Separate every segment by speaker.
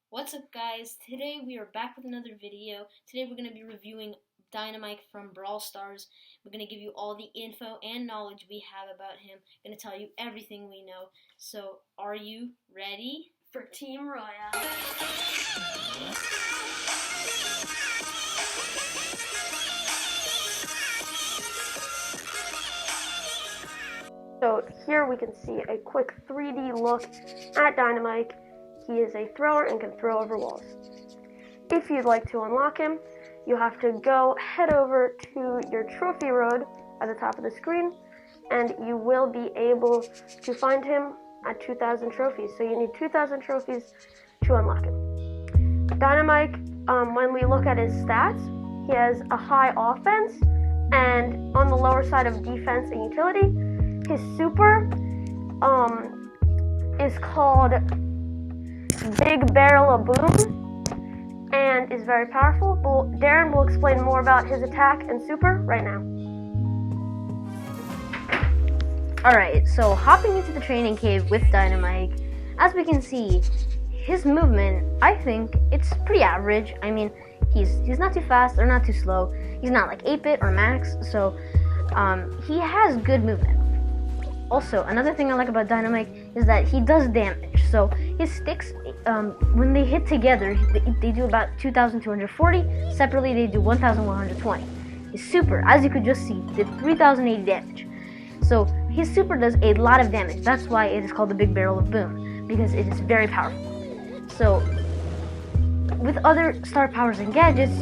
Speaker 1: What's up, guys? Today we are back with another video. Today we're going to be reviewing Dynamike from Brawl Stars. We're going to give you all the info and knowledge we have about him. We're going to tell you everything we know. So, are you ready?
Speaker 2: For Team Royale. So here we can see a quick 3D look at Dynamike. He is a thrower and can throw over walls. If you'd like to unlock him, you have to head over to your trophy road at the top of the screen, and you will be able to find him at 2,000 trophies. So you need 2,000 trophies to unlock him. Dynamike, when we look at his stats, he has a high offense, and on the lower side of defense and utility, his super is called Big Barrel of Boom and is very powerful. Darren will explain more about his attack and super right now.
Speaker 3: Alright, so hopping into the training cave with Dynamike, as we can see, his movement, I think it's pretty average. I mean, he's not too fast or not too slow. He's not like 8-bit or max, so he has good movement. Also, another thing I like about Dynamike is that he does damage. So his sticks, when they hit together, they do about 2,240. Separately, they do 1,120. His super, as you could just see, did 3,080 damage. So his super does a lot of damage. That's why it is called the Big Barrel of Boom, because it is very powerful. So with other star powers and gadgets,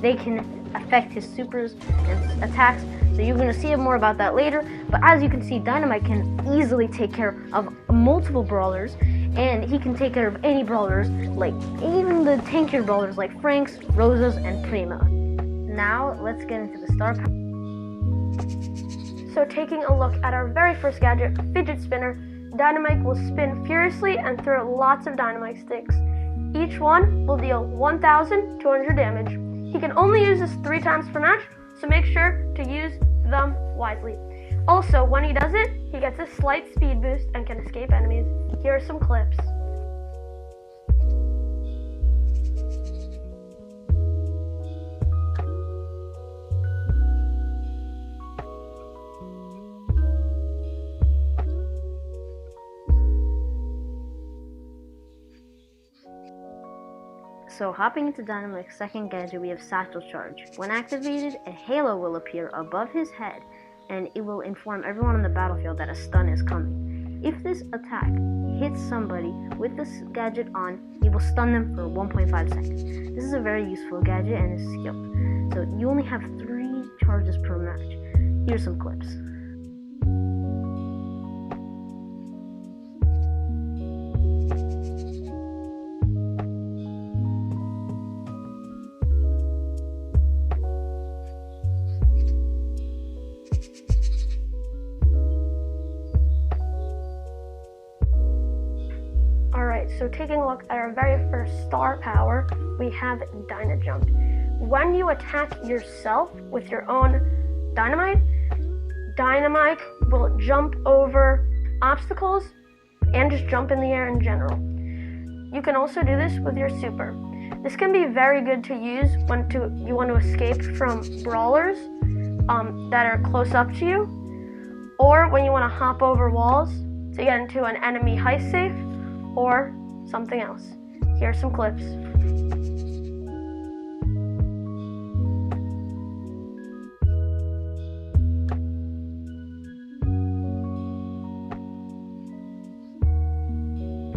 Speaker 3: they can affect his supers and attacks. So you're going to see more about that later. But as you can see, Dynamike can easily take care of multiple brawlers, and he can take care of any brawlers, like even the tankier brawlers like Franks, Rosas, and Prima. Now let's get into the star power.
Speaker 2: So taking a look at our very first gadget, Fidget Spinner, Dynamike will spin furiously and throw lots of Dynamike sticks. Each one will deal 1,200 damage. He can only use this 3 times per match, so make sure to use them wisely. Also, when he does it, he gets a slight speed boost and can escape enemies. Here are some clips.
Speaker 3: So hopping into Dynamike's second gadget, we have Satchel Charge. When activated, a halo will appear above his head, and it will inform everyone on the battlefield that a stun is coming. If this attack hits somebody with this gadget on, he will stun them for 1.5 seconds. This is a very useful gadget and is skilled. So you only have 3 charges per match. Here's some clips.
Speaker 2: So taking a look at our very first star power, we have Dynajunk. When you attack yourself with your own dynamite, Dynamike will jump over obstacles and just jump in the air in general. You can also do this with your super. This can be very good to use when you want to escape from brawlers that are close up to you, or when you want to hop over walls to get into an enemy heist safe, or something else. Here are some clips.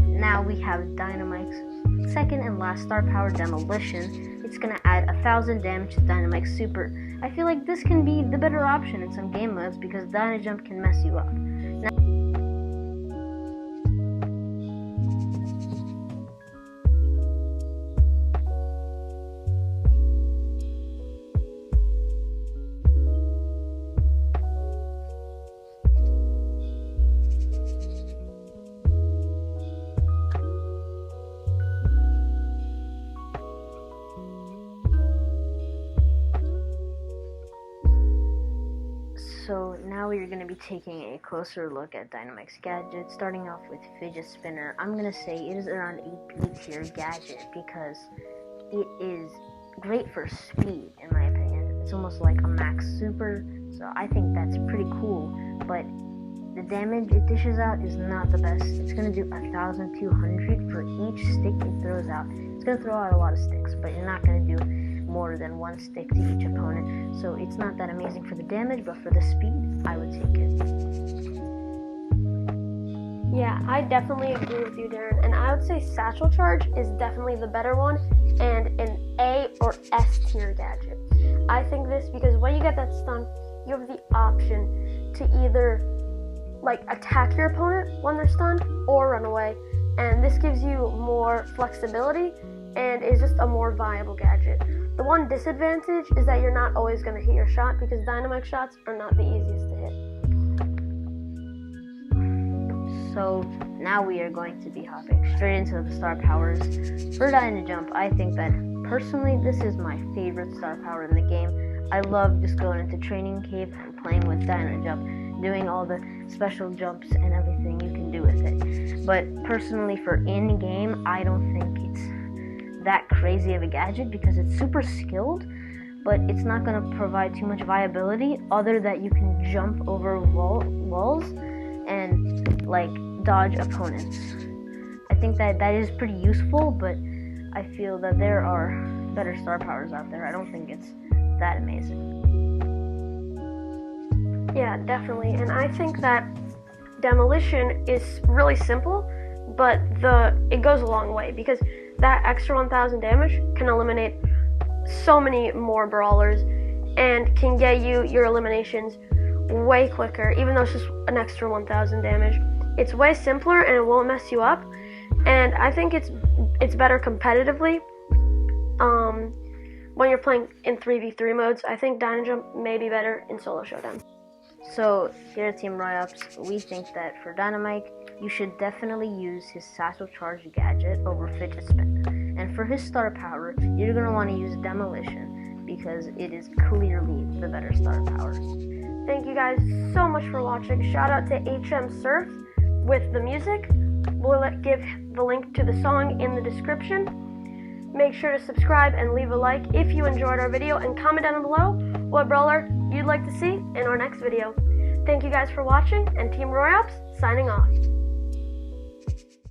Speaker 3: Now we have Dynamike's second and last star power, Demolition. It's going to add 1,000 damage to Dynamike's super. I feel like this can be the better option in some game modes because Dynajunk can mess you up. So now now we are going to be taking a closer look at Dynamike's gadget, starting off with Fidget Spinner. I'm going to say it is around a B tier gadget because it is great for speed, in my opinion. It's almost like a max super, so I think that's pretty cool, but the damage it dishes out is not the best. It's going to do 1,200 for each stick it throws out. It's going to throw out a lot of sticks, but you're not going to do more than one stick to each opponent, so it's not that amazing for the damage, but for the speed, I would take it.
Speaker 2: Yeah, I definitely agree with you, Darren, and I would say Satchel Charge is definitely the better one and an A or S tier gadget. I think this because when you get that stun, you have the option to either attack your opponent when they're stunned or run away, and this gives you more flexibility and is just a more viable gadget. The one disadvantage is that you're not always going to hit your shot because Dynamike shots are not the easiest to hit.
Speaker 3: So now we are going to be hopping straight into the star powers. For Dynajunk, I think that personally this is my favorite star power in the game. I love just going into Training Cave and playing with Dynajunk, doing all the special jumps and everything you can do with it. But personally for in-game, I don't think it's that crazy of a gadget because it's super skilled, but it's not going to provide too much viability other that you can jump over walls and dodge opponents. I think that is pretty useful, but I feel that there are better star powers out there. I don't think it's that amazing.
Speaker 2: Yeah, definitely, and I think that demolition is really simple, but it goes a long way because that extra 1,000 damage can eliminate so many more brawlers and can get you your eliminations way quicker, even though it's just an extra 1,000 damage. It's way simpler and it won't mess you up, and I think it's better competitively. When you're playing in 3v3 modes, I think Dynajunk may be better in solo showdown.
Speaker 3: So here at Team Royops, we think that for Dynamike, you should definitely use his Satchel Charge gadget over Fidget Spinner. And for his star power, you're going to want to use Demolition because it is clearly the better star power.
Speaker 2: Thank you guys so much for watching. Shout out to HM Surf with the music. We'll give the link to the song in the description. Make sure to subscribe and leave a like if you enjoyed our video, and comment down below what brawler you'd like to see in our next video. Thank you guys for watching, and Team Royops signing off.